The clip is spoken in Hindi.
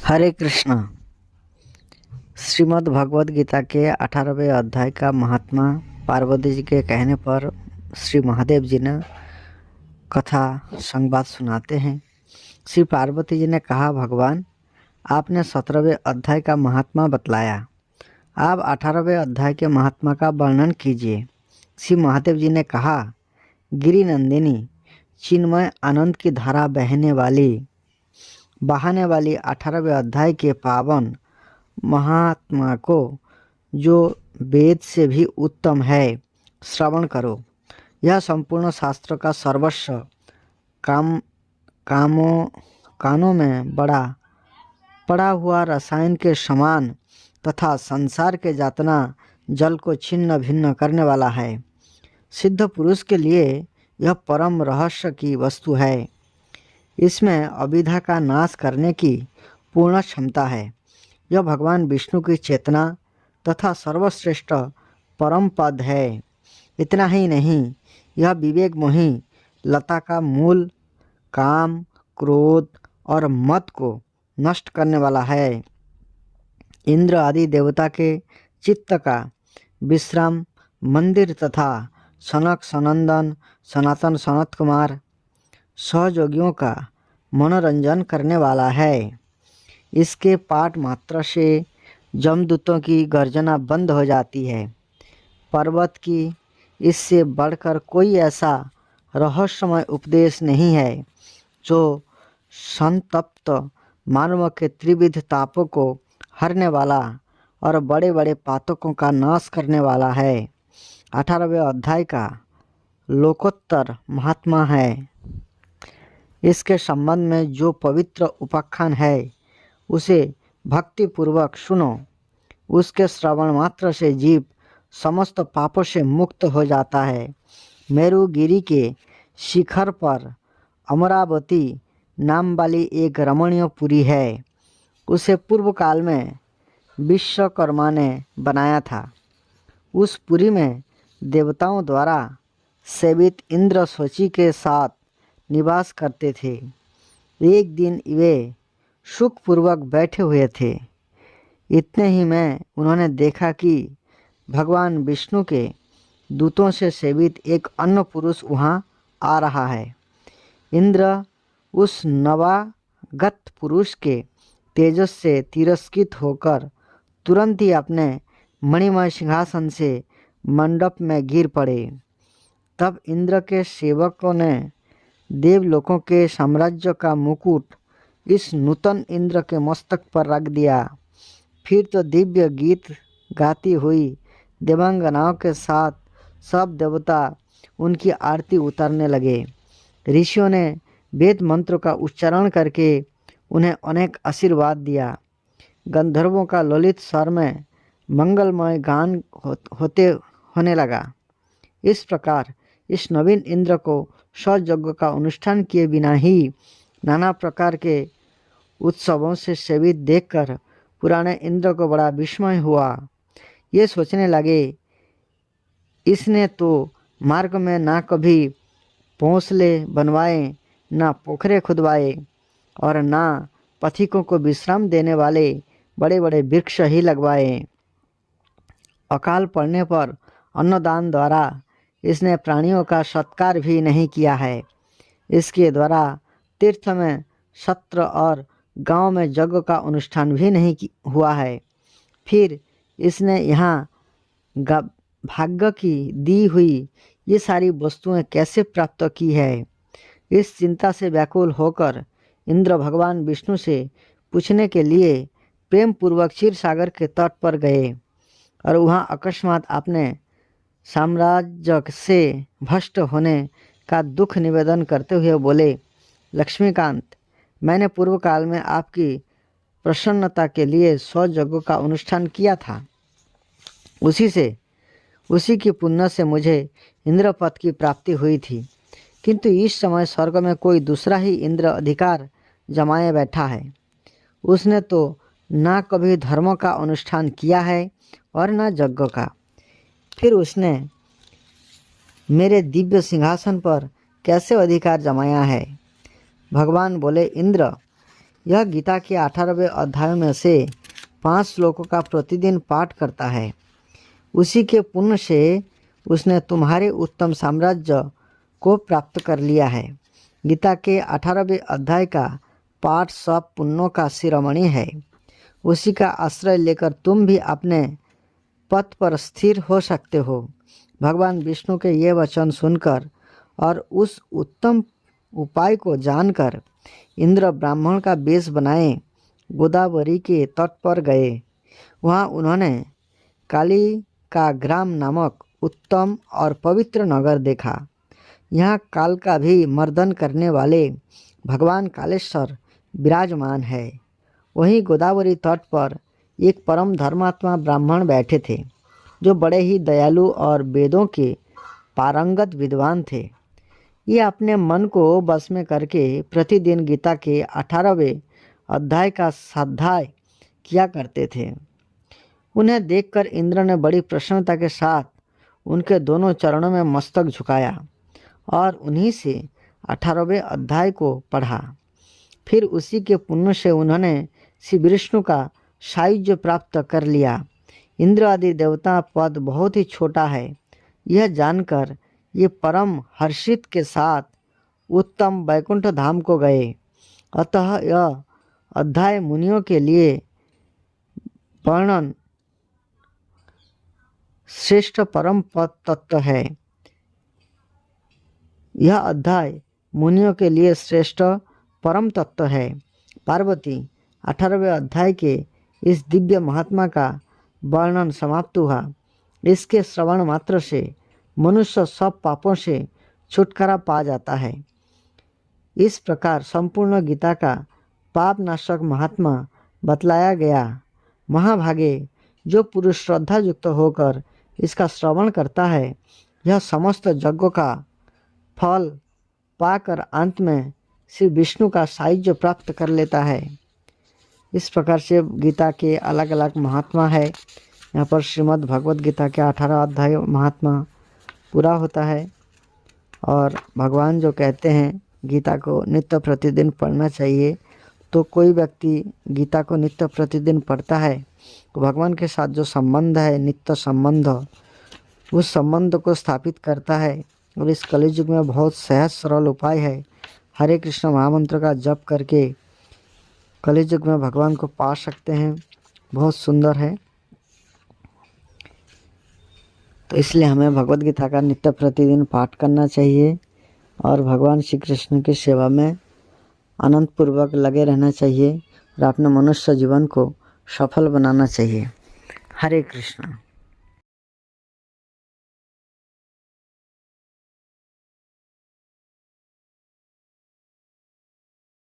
हरे कृष्णा। श्रीमद् भगवद गीता के 18वें अध्याय का महात्मा पार्वती जी के कहने पर श्री महादेव जी ने कथा संवाद सुनाते हैं। श्री पार्वती जी ने कहा, भगवान आपने 17वें अध्याय का महात्मा बतलाया, आप 18वें अध्याय के महात्मा का वर्णन कीजिए। श्री महादेव जी ने कहा, गिरि नंदिनी चिन्मय आनंद की धारा बहाने वाली 18वें अध्याय के पावन महात्मा को, जो वेद से भी उत्तम है, श्रवण करो। यह संपूर्ण शास्त्र का सर्वस्व कानों में पड़ा हुआ रसायन के समान तथा संसार के जातना जल को छिन्न भिन्न करने वाला है। सिद्ध पुरुष के लिए यह परम रहस्य की वस्तु है। इसमें अविद्या का नाश करने की पूर्ण क्षमता है। यह भगवान विष्णु की चेतना तथा सर्वश्रेष्ठ परम पद है। इतना ही नहीं, यह विवेक मोही लता का मूल काम, क्रोध और मद को नष्ट करने वाला है। इंद्र आदि देवता के चित्त का विश्राम मंदिर तथा सनक सनंदन सनातन सनत कुमार सहयोगियों का मनोरंजन करने वाला है। इसके पाठ मात्र से जमदूतों की गर्जना बंद हो जाती है। पर्वत की इससे बढ़कर कोई ऐसा रहस्यमय उपदेश नहीं है जो संतप्त मानव के त्रिविध तापों को हरने वाला और बड़े बड़े पातकों का नाश करने वाला है। 18वें अध्याय का लोकोत्तर महात्मा है। इसके संबंध में जो पवित्र उपाख्यान है उसे भक्तिपूर्वक सुनो। उसके श्रवण मात्र से जीव समस्त पापों से मुक्त हो जाता है। मेरुगिरी के शिखर पर अमरावती नाम वाली एक रमणीय पुरी है। उसे पूर्व काल में विश्वकर्मा ने बनाया था। उस पुरी में देवताओं द्वारा सेवित इंद्र सोची के साथ निवास करते थे। एक दिन वे सुखपूर्वक बैठे हुए थे। इतने ही में उन्होंने देखा कि भगवान विष्णु के दूतों से सेवित एक अन्य पुरुष वहाँ आ रहा है। इंद्र उस नवागत पुरुष के तेजस से तिरस्कृत होकर तुरंत ही अपने मणिमय सिंहासन से मंडप में गिर पड़े। तब इंद्र के सेवकों ने देवलोकों के साम्राज्य का मुकुट इस नूतन इंद्र के मस्तक पर रख दिया। फिर तो दिव्य गीत गाती हुई देवांगनाओं के साथ सब देवता उनकी आरती उतारने लगे। ऋषियों ने वेद मंत्रों का उच्चारण करके उन्हें अनेक आशीर्वाद दिया। गंधर्वों का ललित स्वर में मंगलमय गान होने लगा। इस प्रकार इस नवीन इंद्र को सयज्ञ का अनुष्ठान किए बिना ही नाना प्रकार के उत्सवों से सेवित देखकर पुराने इंद्र को बड़ा विस्मय हुआ। ये सोचने लगे, इसने तो मार्ग में ना कभी भोंसले बनवाए, ना पोखरे खुदवाए और ना पथिकों को विश्राम देने वाले बड़े बड़े वृक्ष ही लगवाए। अकाल पड़ने पर अन्नदान द्वारा इसने प्राणियों का सत्कार भी नहीं किया है। इसके द्वारा तीर्थ में सत्र और गांव में यज्ञ का अनुष्ठान भी नहीं हुआ है। फिर इसने यहाँ भाग्य की दी हुई ये सारी वस्तुएं कैसे प्राप्त की है। इस चिंता से व्याकुल होकर इंद्र भगवान विष्णु से पूछने के लिए प्रेम पूर्वक क्षीर सागर के तट पर गए और वहाँ अकस्मात अपने साम्राज्य से भ्रष्ट होने का दुख निवेदन करते हुए बोले, लक्ष्मीकांत, मैंने पूर्व काल में आपकी प्रसन्नता के लिए 100 यज्ञों का अनुष्ठान किया था। उसी की पुण्य से मुझे इंद्र पद की प्राप्ति हुई थी। किंतु इस समय स्वर्ग में कोई दूसरा ही इंद्र अधिकार जमाए बैठा है। उसने तो ना कभी धर्म का अनुष्ठान किया है और ना यज्ञ का। फिर उसने मेरे दिव्य सिंहासन पर कैसे अधिकार जमाया है। भगवान बोले, इंद्र, यह गीता के 18वें अध्याय में से 5 श्लोकों का प्रतिदिन पाठ करता है। उसी के पुण्य से उसने तुम्हारे उत्तम साम्राज्य को प्राप्त कर लिया है। गीता के 18वें अध्याय का पाठ सब पुण्यों का शिरोमणि है। उसी का आश्रय लेकर तुम भी अपने पथ पर स्थिर हो सकते हो। भगवान विष्णु के ये वचन सुनकर और उस उत्तम उपाय को जानकर इंद्र ब्राह्मण का वेश बनाए गोदावरी के तट पर गए। वहाँ उन्होंने काली का ग्राम नामक उत्तम और पवित्र नगर देखा। यहाँ काल का भी मर्दन करने वाले भगवान कालेश्वर विराजमान है। वहीं गोदावरी तट पर एक परम धर्मात्मा ब्राह्मण बैठे थे, जो बड़े ही दयालु और वेदों के पारंगत विद्वान थे। ये अपने मन को बस में करके प्रतिदिन गीता के 18वें अध्याय का स्वाध्याय किया करते थे। उन्हें देखकर इंद्र ने बड़ी प्रसन्नता के साथ उनके दोनों चरणों में मस्तक झुकाया और उन्हीं से 18वें अध्याय को पढ़ा। फिर उसी के पुण्य से उन्होंने श्री विष्णु का सायुज्य प्राप्त कर लिया। इंद्र आदि देवता पद बहुत ही छोटा है, यह जानकर ये परम हर्षित के साथ उत्तम वैकुंठ धाम को गए। अतः यह अध्याय मुनियों के लिए वर्णन श्रेष्ठ परम पद तत्व है। यह अध्याय मुनियों के लिए श्रेष्ठ परम तत्व है। पार्वती, 18वें अध्याय के इस दिव्य महात्मा का वर्णन समाप्त हुआ। इसके श्रवण मात्र से मनुष्य सब पापों से छुटकारा पा जाता है। इस प्रकार संपूर्ण गीता का पाप नाशक महात्मा बतलाया गया। महाभागे, जो पुरुष श्रद्धा युक्त होकर इसका श्रवण करता है, यह समस्त यज्ञों का फल पाकर अंत में श्री विष्णु का सायुज्य प्राप्त कर लेता है। इस प्रकार से गीता के अलग अलग महात्मा है। यहाँ पर श्रीमद् भगवद गीता के 18 अध्याय महात्मा पूरा होता है। और भगवान जो कहते हैं गीता को नित्य प्रतिदिन पढ़ना चाहिए, तो कोई व्यक्ति गीता को नित्य प्रतिदिन पढ़ता है तो भगवान के साथ जो संबंध है, नित्य संबंध, उस संबंध को स्थापित करता है। और इस कलियुग में बहुत सहज सरल उपाय है। हरे कृष्ण महामंत्र का जप करके कलियुग में भगवान को पा सकते हैं। बहुत सुंदर है। तो इसलिए हमें भगवद गीता का नित्य प्रतिदिन पाठ करना चाहिए और भगवान श्री कृष्ण की सेवा में आनंद पूर्वक लगे रहना चाहिए और अपने मनुष्य जीवन को सफल बनाना चाहिए। हरे कृष्ण।